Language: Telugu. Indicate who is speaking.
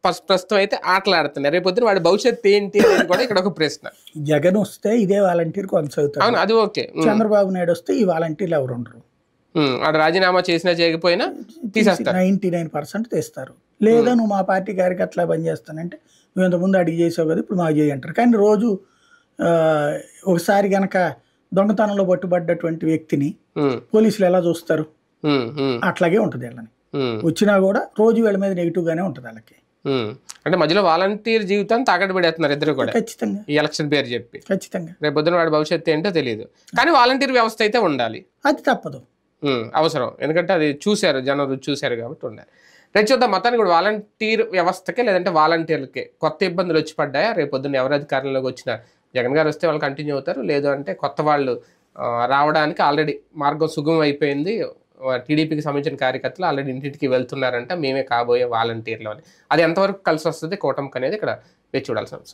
Speaker 1: ప్రస్తుతం అయితే ఆటలాడుతున్నారు. రేపొద్దున వాడి భవిష్యత్తు ఏంటి అనేది కూడా ఇక్కడ ఒక ప్రశ్న.
Speaker 2: జగన్ వస్తే ఇదే వాలంటీర్ కొనసాగుతారు.
Speaker 1: అవును, అది ఓకే.
Speaker 2: చంద్రబాబు నాయుడు వస్తే ఈ వాలంటీర్లు ఎవరు ఉండరు.
Speaker 1: వాడు రాజీనామా చేసినా చేయకపోయినా తీసేస్తారు.
Speaker 2: 99% తీస్తారు. లేదా నువ్వు మా పార్టీ కార్యకర్తలా పనిచేస్తానంటే నువ్వు ఇంతకుముందు అడిగి చేసావు కదా, ఇప్పుడు మాకు చేయంటారు. కానీ రోజు ఒకసారి గనక దొంగతనంలో పట్టుబడ్డటువంటి వ్యక్తిని పోలీసులు ఎలా చూస్తారు, అట్లాగే ఉంటుంది వీళ్ళని. వచ్చినా కూడా రోజు వీళ్ళ మీద నెగిటివ్ గానే ఉంటుంది వాళ్ళకి.
Speaker 1: అంటే మధ్యలో వాలంటీర్ జీవితాన్ని తాకట్టు పెడుతున్నారు ఇద్దరు కూడా.
Speaker 2: ఖచ్చితంగా
Speaker 1: ఈ ఎలక్షన్ పేరు చెప్పి.
Speaker 2: ఖచ్చితంగా
Speaker 1: రేపు పొద్దున వాడి భవిష్యత్తు ఏంటో తెలియదు. కానీ వాలంటీర్ వ్యవస్థ అయితే ఉండాలి,
Speaker 2: అది తప్పదు,
Speaker 1: అవసరం. ఎందుకంటే అది చూశారు, జనం చూశారు కాబట్టి ఉండాలి. రేపు చూద్దాం మొత్తానికి కూడా వాలంటీర్ వ్యవస్థకే లేదంటే వాలంటీర్లకే కొత్త ఇబ్బందులు వచ్చి పడ్డాయా? రేపు పొద్దున్న ఎవరు అధికారంలోకి వచ్చినా జగన్ గారు వస్తే వాళ్ళు కంటిన్యూ అవుతారు, లేదు అంటే కొత్త వాళ్ళు రావడానికి ఆల్రెడీ మార్గం సుగమం అయిపోయింది. టీడీపీకి సంబంధించిన కార్యకర్తలు ఆల్రెడీ ఇంటింటికి వెళ్తున్నారంట, మేమే కాబోయే వాలంటీర్లు అని. అది ఎంతవరకు కలిసి వస్తుంది కూటమికి అనేది ఇక్కడ వేచి చూడాల్సిన అవసరం.